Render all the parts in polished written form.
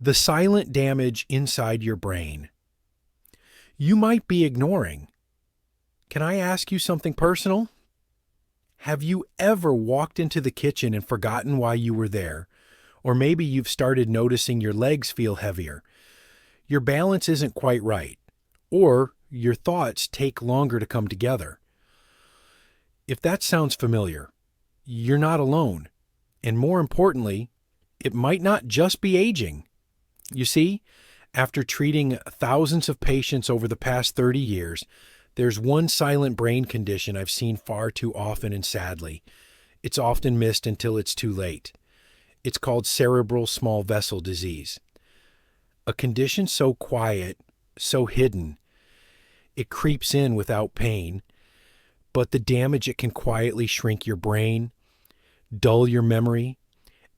The silent damage inside your brain. You might be ignoring. Can I ask you something personal? Have you ever walked into the kitchen and forgotten why you were there? Or maybe you've started noticing your legs feel heavier. Your balance isn't quite right. Or your thoughts take longer to come together. If that sounds familiar, you're not alone. And more importantly, it might not just be aging. You see, after treating thousands of patients over the past 30 years, there's one silent brain condition I've seen far too often and sadly. It's often missed until it's too late. It's called Cerebral Small Vessel Disease. A condition so quiet, so hidden, it creeps in without pain, but the damage it can quietly shrink your brain, dull your memory,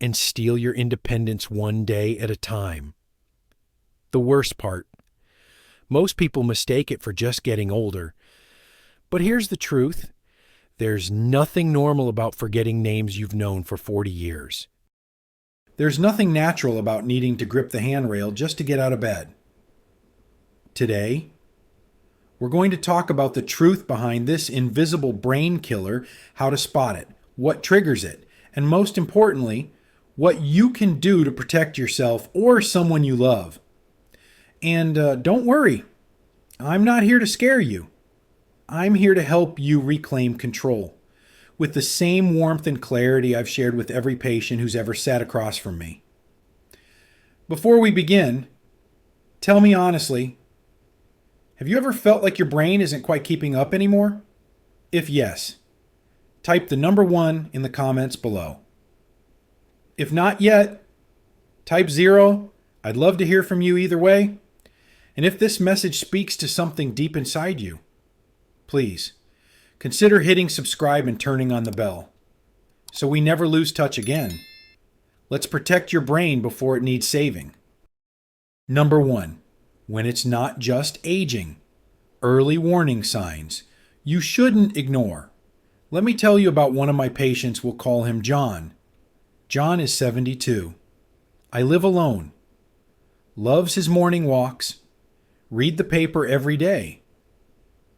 and steal your independence one day at a time. The worst part, most people mistake it for just getting older. But here's the truth. There's nothing normal about forgetting names you've known for 40 years. There's nothing natural about needing to grip the handrail just to get out of bed. Today, we're going to talk about the truth behind this invisible brain killer, how to spot it, what triggers it, and most importantly, what you can do to protect yourself or someone you love. And don't worry, I'm not here to scare you. I'm here to help you reclaim control with the same warmth and clarity I've shared with every patient who's ever sat across from me. Before we begin, tell me honestly, have you ever felt like your brain isn't quite keeping up anymore? If yes, type the number 1 in the comments below. If not yet, type 0. I'd love to hear from you either way. And if this message speaks to something deep inside you, please consider hitting subscribe and turning on the bell so we never lose touch again. Let's protect your brain before it needs saving. Number 1, when it's not just aging, early warning signs you shouldn't ignore. Let me tell you about one of my patients. We'll call him John. John is 72. I live alone. Loves his morning walks. Read the paper every day.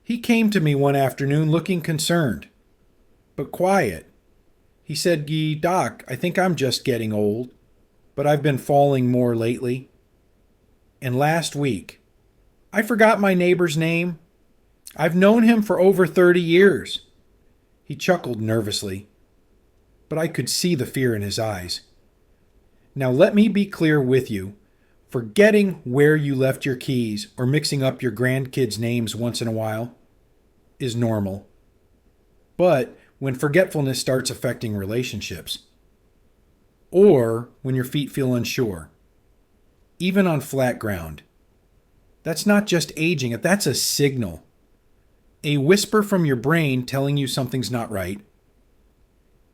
He came to me one afternoon looking concerned, but quiet. He said, Doc, I think I'm just getting old, but I've been falling more lately. And last week, I forgot my neighbor's name. I've known him for over 30 years. He chuckled nervously, but I could see the fear in his eyes. Now let me be clear with you. Forgetting where you left your keys or mixing up your grandkids' names once in a while is normal. But when forgetfulness starts affecting relationships, or when your feet feel unsure, even on flat ground, that's not just aging, that's a signal. A whisper from your brain telling you something's not right.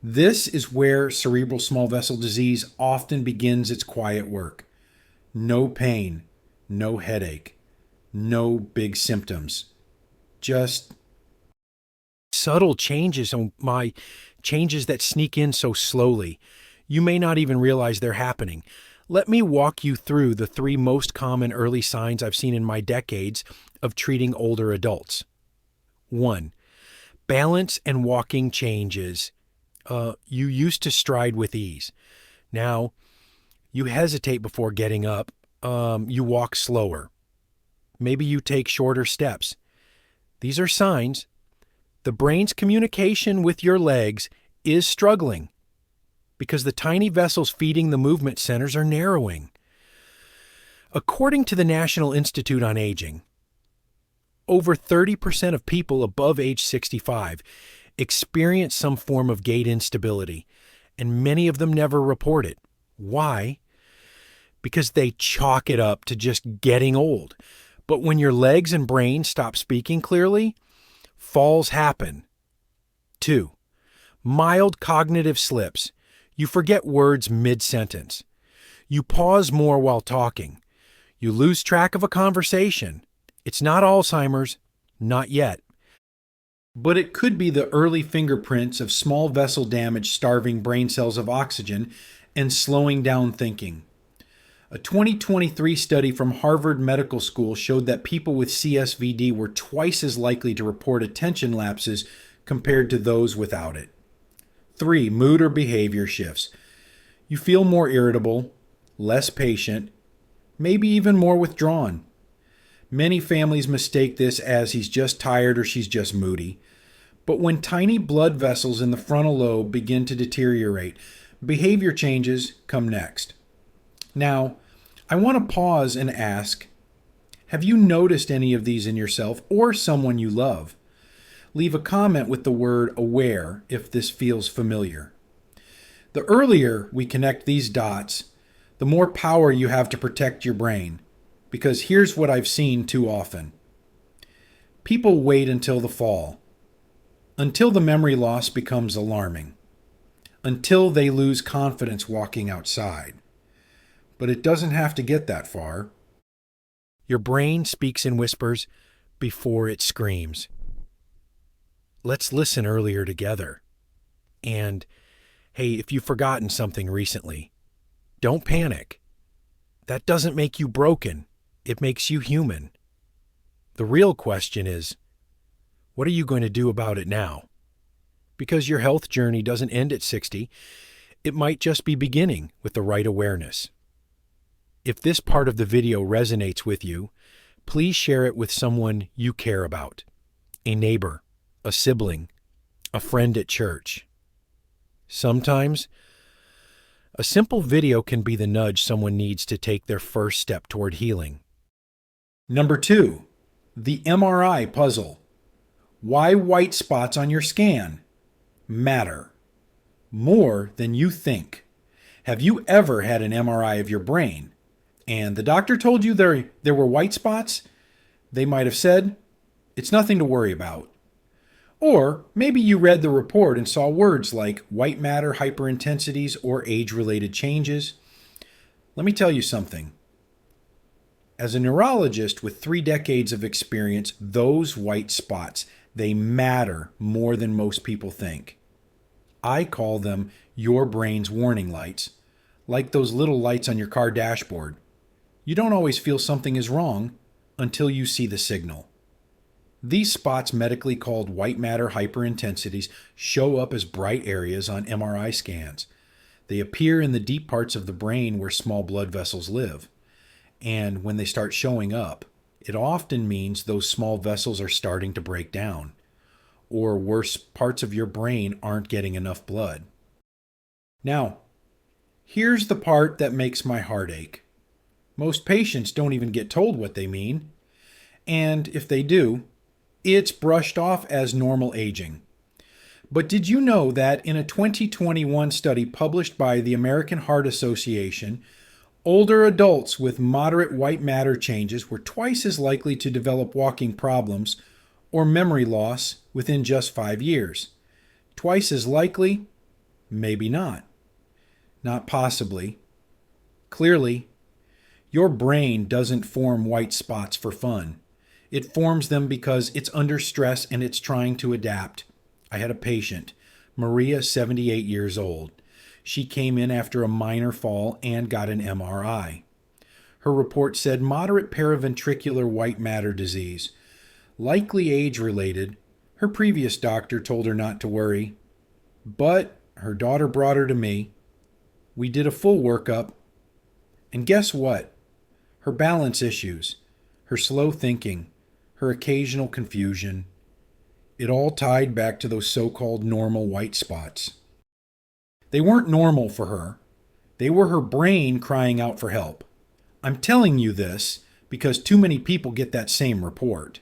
This is where cerebral small vessel disease often begins its quiet work. No pain, no headache, no big symptoms. Just subtle changes changes that sneak in so slowly. You may not even realize they're happening. Let me walk you through the 3 most common early signs I've seen in my decades of treating older adults. 1. Balance and walking changes. You used to stride with ease. Now, you hesitate before getting up. You walk slower. Maybe you take shorter steps. These are signs. The brain's communication with your legs is struggling because the tiny vessels feeding the movement centers are narrowing. According to the National Institute on Aging, over 30% of people above age 65 experience some form of gait instability, and many of them never report it. Why? Because they chalk it up to just getting old. But when your legs and brain stop speaking clearly, falls happen. 2. Mild cognitive slips. You forget words mid-sentence. You pause more while talking. You lose track of a conversation. It's not Alzheimer's, not yet. But it could be the early fingerprints of small vessel damage starving brain cells of oxygen and slowing down thinking. A 2023 study from Harvard Medical School showed that people with CSVD were twice as likely to report attention lapses compared to those without it. 3. Mood or behavior shifts. You feel more irritable, less patient, maybe even more withdrawn. Many families mistake this as he's just tired or she's just moody. But when tiny blood vessels in the frontal lobe begin to deteriorate, behavior changes come next. Now, I want to pause and ask, have you noticed any of these in yourself or someone you love? Leave a comment with the word aware if this feels familiar. The earlier we connect these dots, the more power you have to protect your brain. Because here's what I've seen too often. People wait until the fall, until the memory loss becomes alarming, until they lose confidence walking outside. But it doesn't have to get that far. Your brain speaks in whispers before it screams. Let's listen earlier together. And, hey, if you've forgotten something recently, don't panic. That doesn't make you broken. It makes you human. The real question is, what are you going to do about it now? Because your health journey doesn't end at 60. It might just be beginning with the right awareness. If this part of the video resonates with you, please share it with someone you care about. A neighbor, a sibling, a friend at church. Sometimes, a simple video can be the nudge someone needs to take their first step toward healing. Number 2, the MRI puzzle. Why white spots on your scan matter more than you think. Have you ever had an MRI of your brain and the doctor told you there were white spots? They might have said, it's nothing to worry about. Or maybe you read the report and saw words like white matter hyperintensities or age-related changes. Let me tell you something. As a neurologist with 3 decades of experience, those white spots, they matter more than most people think. I call them your brain's warning lights, like those little lights on your car dashboard. You don't always feel something is wrong until you see the signal. These spots, medically called white matter hyperintensities, show up as bright areas on MRI scans. They appear in the deep parts of the brain where small blood vessels live. And when they start showing up, it often means those small vessels are starting to break down. Or worse, parts of your brain aren't getting enough blood. Now, here's the part that makes my heart ache. Most patients don't even get told what they mean. And if they do, it's brushed off as normal aging. But did you know that in a 2021 study published by the American Heart Association, older adults with moderate white matter changes were twice as likely to develop walking problems or memory loss within just 5 years? Twice as likely? Maybe not. Not possibly. Clearly, your brain doesn't form white spots for fun. It forms them because it's under stress and it's trying to adapt. I had a patient, Maria, 78 years old. She came in after a minor fall and got an MRI. Her report said moderate paraventricular white matter disease, likely age-related. Her previous doctor told her not to worry, but her daughter brought her to me. We did a full workup, and guess what? Her balance issues, her slow thinking, her occasional confusion, it all tied back to those so-called normal white spots. They weren't normal for her. They were her brain crying out for help. I'm telling you this because too many people get that same report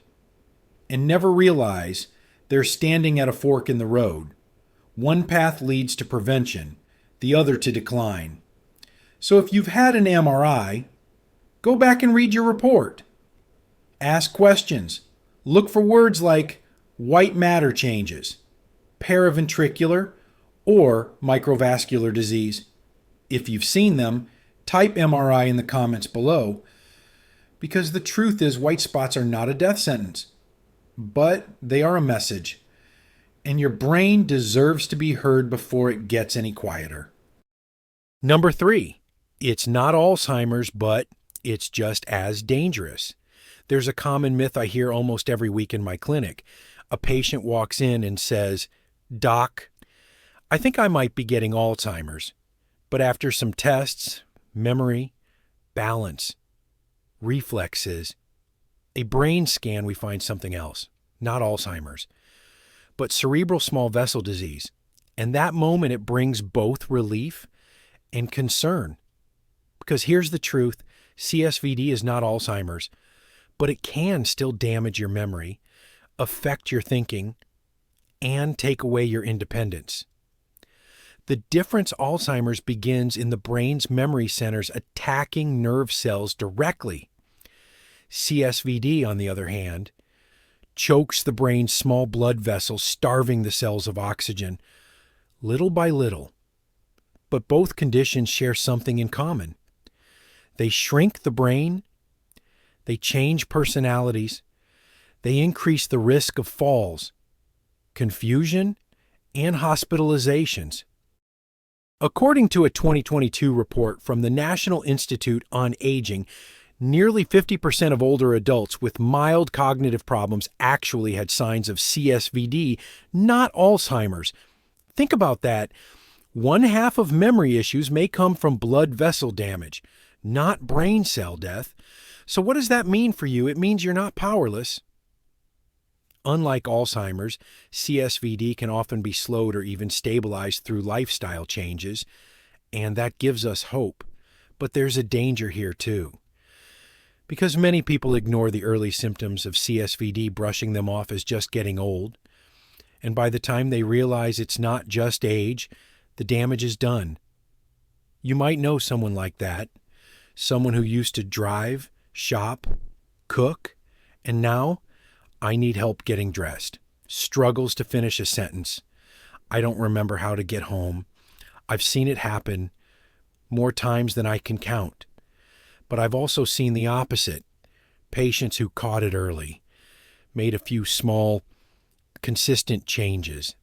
and never realize they're standing at a fork in the road. One path leads to prevention, the other to decline. So if you've had an MRI, go back and read your report. Ask questions. Look for words like white matter changes, paraventricular, or microvascular disease. If you've seen them, type MRI in the comments below, because the truth is white spots are not a death sentence, but they are a message, and your brain deserves to be heard before it gets any quieter. Number 3, It's not Alzheimer's, but it's just as dangerous. There's a common myth I hear almost every week in my clinic. A patient walks in and says, "Doc, I think I might be getting Alzheimer's, but after some tests, memory, balance, reflexes, a brain scan, we find something else, not Alzheimer's, but cerebral small vessel disease." And that moment, it brings both relief and concern. Because here's the truth, CSVD is not Alzheimer's, but it can still damage your memory, affect your thinking, and take away your independence. The difference Alzheimer's begins in the brain's memory centers attacking nerve cells directly. CSVD, on the other hand, chokes the brain's small blood vessels, starving the cells of oxygen, little by little. But both conditions share something in common. They shrink the brain, they change personalities, they increase the risk of falls, confusion, and hospitalizations. According to a 2022 report from the National Institute on Aging, nearly 50% of older adults with mild cognitive problems actually had signs of CSVD, not Alzheimer's. Think about that. One half of memory issues may come from blood vessel damage, not brain cell death. So what does that mean for you? It means you're not powerless. Unlike Alzheimer's, CSVD can often be slowed or even stabilized through lifestyle changes, and that gives us hope. But there's a danger here too. Because many people ignore the early symptoms of CSVD, brushing them off as just getting old. And by the time they realize it's not just age, the damage is done. You might know someone like that, someone who used to drive, shop, cook, and now, "I need help getting dressed," struggles to finish a sentence. "I don't remember how to get home." I've seen it happen more times than I can count. But I've also seen the opposite. Patients who caught it early, made a few small, consistent changes,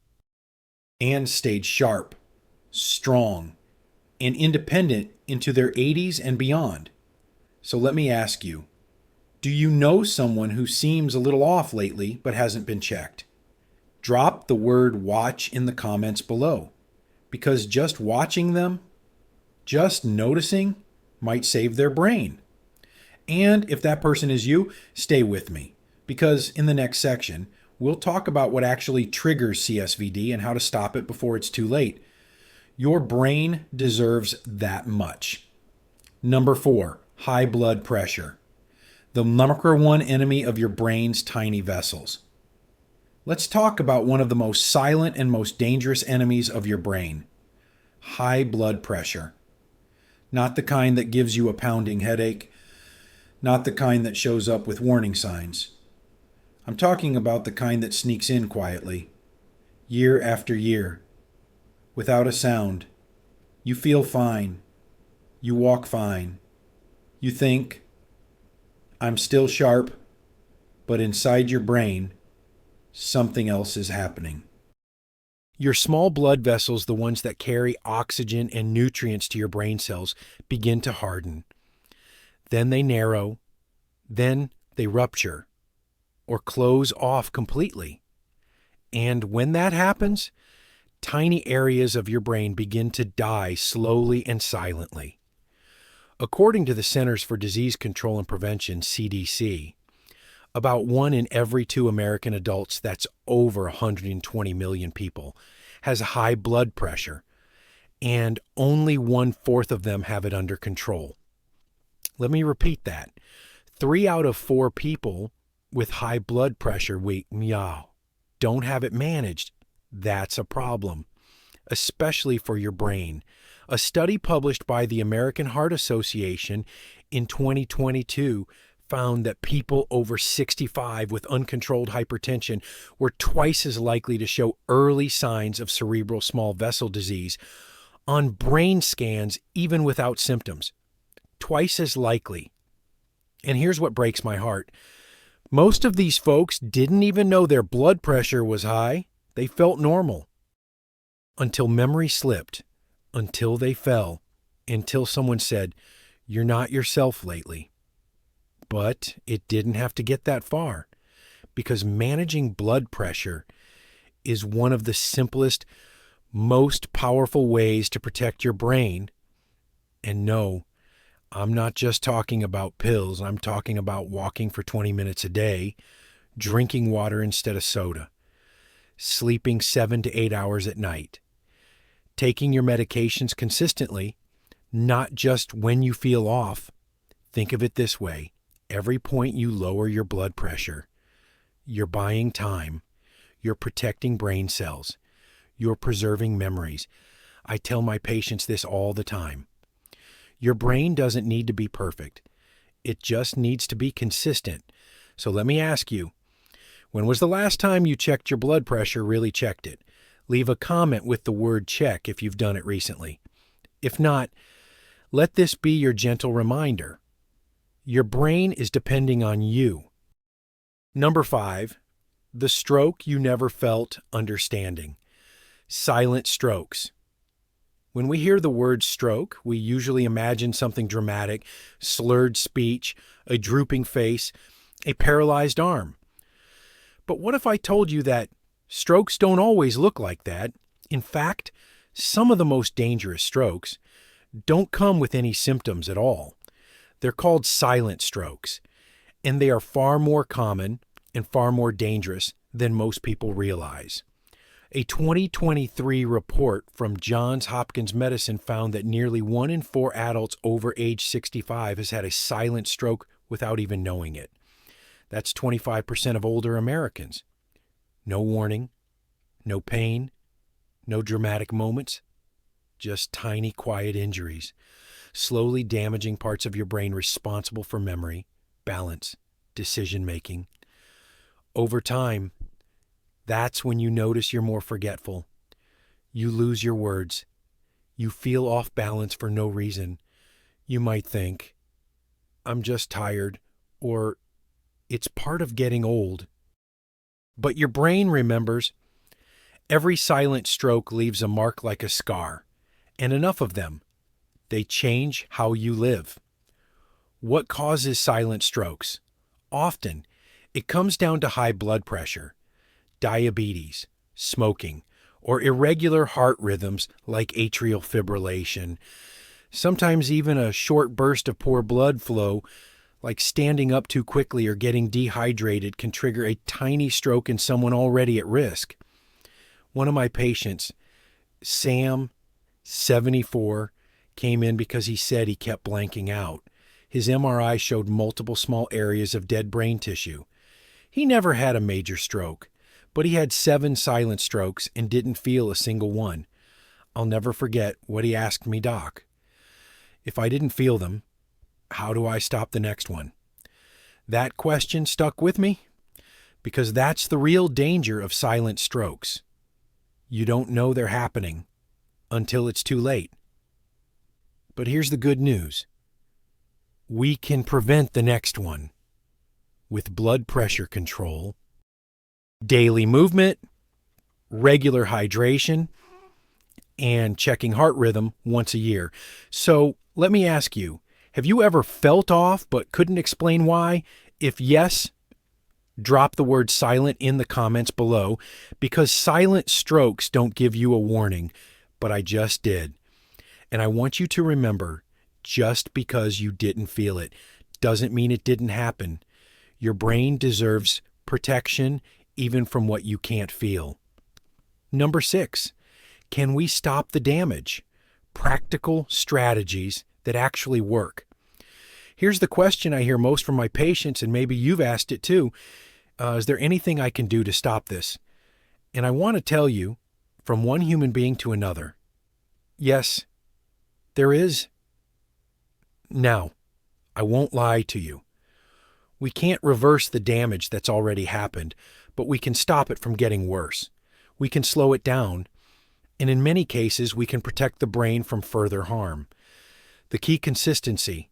and stayed sharp, strong, and independent into their 80s and beyond. So let me ask you, do you know someone who seems a little off lately but hasn't been checked? Drop the word "watch" in the comments below, because just watching them, just noticing, might save their brain. And if that person is you, stay with me, because in the next section, we'll talk about what actually triggers CSVD and how to stop it before it's too late. Your brain deserves that much. Number 4, high blood pressure. The number one enemy of your brain's tiny vessels. Let's talk about one of the most silent and most dangerous enemies of your brain. High blood pressure. Not the kind that gives you a pounding headache, not the kind that shows up with warning signs. I'm talking about the kind that sneaks in quietly, year after year, without a sound. You feel fine. You walk fine. You think, "I'm still sharp," but inside your brain, something else is happening. Your small blood vessels, the ones that carry oxygen and nutrients to your brain cells, begin to harden. Then they narrow. Then they rupture or close off completely. And when that happens, tiny areas of your brain begin to die slowly and silently. According to the Centers for Disease Control and Prevention, CDC, about 1 in every 2 American adults, that's over 120 million people, has high blood pressure, and only 1/4 of them have it under control. Let me repeat that. 3 out of 4 people with high blood pressure, don't have it managed. That's a problem, especially for your brain. A study published by the American Heart Association in 2022 found that people over 65 with uncontrolled hypertension were twice as likely to show early signs of cerebral small vessel disease on brain scans even without symptoms. Twice as likely. And here's what breaks my heart. Most of these folks didn't even know their blood pressure was high. They felt normal. Until memory slipped. Until they fell. until someone said, "You're not yourself lately." But it didn't have to get that far, because managing blood pressure is one of the simplest, most powerful ways to protect your brain. And no, I'm not just talking about pills. I'm talking about walking for 20 minutes a day, drinking water instead of soda, sleeping 7 to 8 hours at night, taking your medications consistently, not just when you feel off. Think of it this way. Every point you lower your blood pressure, you're buying time, you're protecting brain cells, you're preserving memories. I tell my patients this all the time. Your brain doesn't need to be perfect. It just needs to be consistent. So let me ask you, when was the last time you checked your blood pressure, really checked it? Leave a comment with the word check if you've done it recently. If not, let this be your gentle reminder. Your brain is depending on you. Number 5, the stroke you never felt understanding. Silent strokes. When we hear the word stroke, we usually imagine something dramatic, slurred speech, a drooping face, a paralyzed arm. But what if I told you that strokes don't always look like that? In fact, some of the most dangerous strokes don't come with any symptoms at all. They're called silent strokes, and they are far more common and far more dangerous than most people realize. A 2023 report from Johns Hopkins Medicine found that nearly 1 in 4 adults over age 65 has had a silent stroke without even knowing it. That's 25% of older Americans. No warning, no pain, no dramatic moments, just tiny, quiet injuries, slowly damaging parts of your brain responsible for memory, balance, decision-making. Over time, that's when you notice you're more forgetful. You lose your words. You feel off balance for no reason. You might think, "I'm just tired," or "It's part of getting old." But your brain remembers. Every silent stroke leaves a mark like a scar, and enough of them. They change how you live. What causes silent strokes? Often, it comes down to high blood pressure, diabetes, smoking, or irregular heart rhythms like atrial fibrillation. Sometimes even a short burst of poor blood flow, like standing up too quickly or getting dehydrated, can trigger a tiny stroke in someone already at risk. One of my patients, Sam, 74, came in because he said he kept blanking out. His MRI showed multiple small areas of dead brain tissue. He never had a major stroke, but he had 7 silent strokes and didn't feel a single one. I'll never forget what he asked me, "Doc, if I didn't feel them, how do I stop the next one?" That question stuck with me because that's the real danger of silent strokes. You don't know they're happening until it's too late. But here's the good news. We can prevent the next one with blood pressure control, daily movement, regular hydration, and checking heart rhythm once a year. So let me ask you, have you ever felt off but couldn't explain why? If yes, drop the word silent in the comments below, because silent strokes don't give you a warning, but I just did. And I want you to remember, just because you didn't feel it doesn't mean it didn't happen. Your brain deserves protection even from what you can't feel. Number 6, can we stop the damage? Practical strategies that actually work. Here's the question I hear most from my patients, and maybe you've asked it too. Is there anything I can do to stop this? And I want to tell you, from one human being to another, yes, there is. Now, I won't lie to you. We can't reverse the damage that's already happened, but we can stop it from getting worse. We can slow it down, and in many cases, we can protect the brain from further harm. The key: consistency.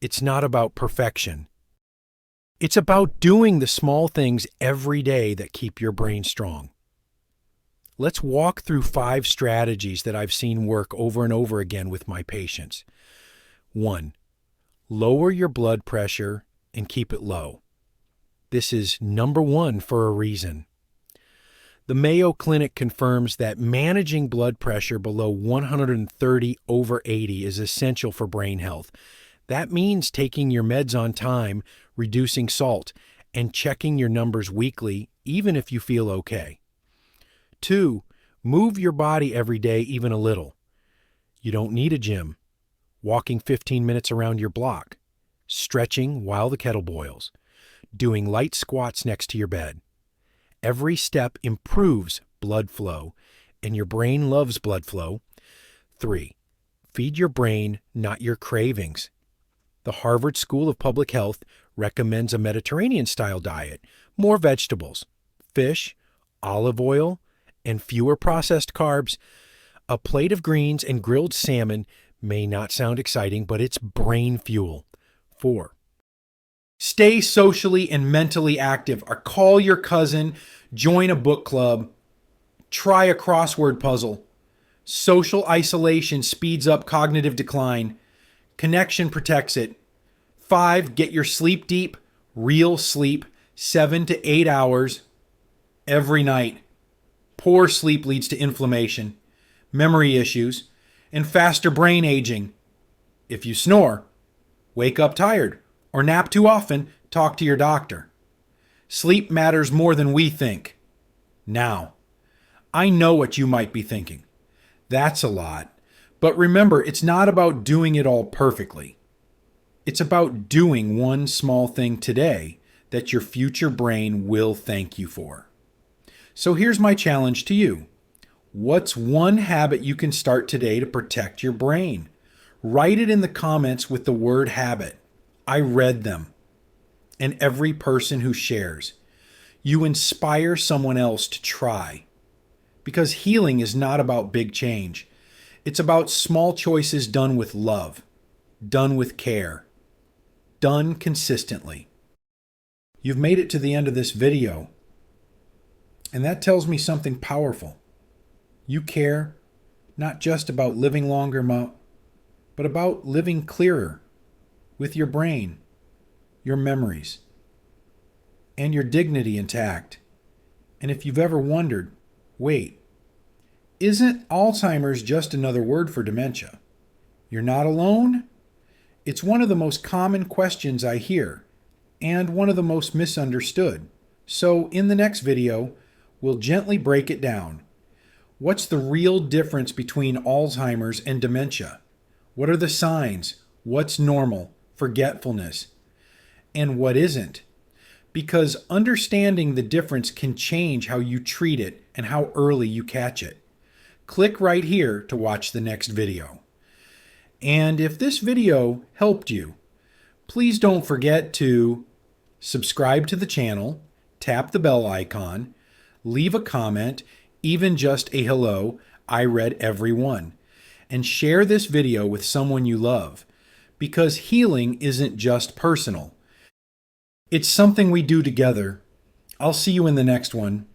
It's not about perfection. It's about doing the small things every day that keep your brain strong. Let's walk through 5 strategies that I've seen work over and over again with my patients. 1. Lower your blood pressure and keep it low. This is number 1 for a reason. The Mayo Clinic confirms that managing blood pressure below 130/80 is essential for brain health. That means taking your meds on time, reducing salt, and checking your numbers weekly, even if you feel okay. 2. Move your body every day, even a little. You don't need a gym. Walking 15 minutes around your block. Stretching while the kettle boils. Doing light squats next to your bed. Every step improves blood flow, and your brain loves blood flow. 3. Feed your brain, not your cravings. The Harvard School of Public Health recommends a Mediterranean-style diet, more vegetables, fish, olive oil, and fewer processed carbs. A plate of greens and grilled salmon may not sound exciting, but it's brain fuel. 4. Stay socially and mentally active, or call your cousin, join a book club, try a crossword puzzle. Social isolation speeds up cognitive decline. Connection protects it. 5. Get your sleep deep, real sleep, 7 to 8 hours every night. Poor sleep leads to inflammation, memory issues, and faster brain aging. If you snore, wake up tired, or nap too often, talk to your doctor. Sleep matters more than we think. Now, I know what you might be thinking. That's a lot. But remember, it's not about doing it all perfectly. It's about doing one small thing today that your future brain will thank you for. So here's my challenge to you. What's one habit you can start today to protect your brain? Write it in the comments with the word habit. I read them. And every person who shares. You inspire someone else to try. Because healing is not about big change. It's about small choices done with love, done with care, done consistently. You've made it to the end of this video. And that tells me something powerful. You care not just about living longer, but about living clearer with your brain, your memories, and your dignity intact. And if you've ever wondered, wait, isn't Alzheimer's just another word for dementia? You're not alone? It's one of the most common questions I hear, and one of the most misunderstood. So in the next video, we'll gently break it down. What's the real difference between Alzheimer's and dementia? What are the signs? What's normal? Forgetfulness? And what isn't? Because understanding the difference can change how you treat it and how early you catch it. Click right here to watch the next video. And if this video helped you, please don't forget to subscribe to the channel, tap the bell icon, leave a comment, even just a hello, I read every one, and share this video with someone you love, because healing isn't just personal. It's something we do together. I'll see you in the next one.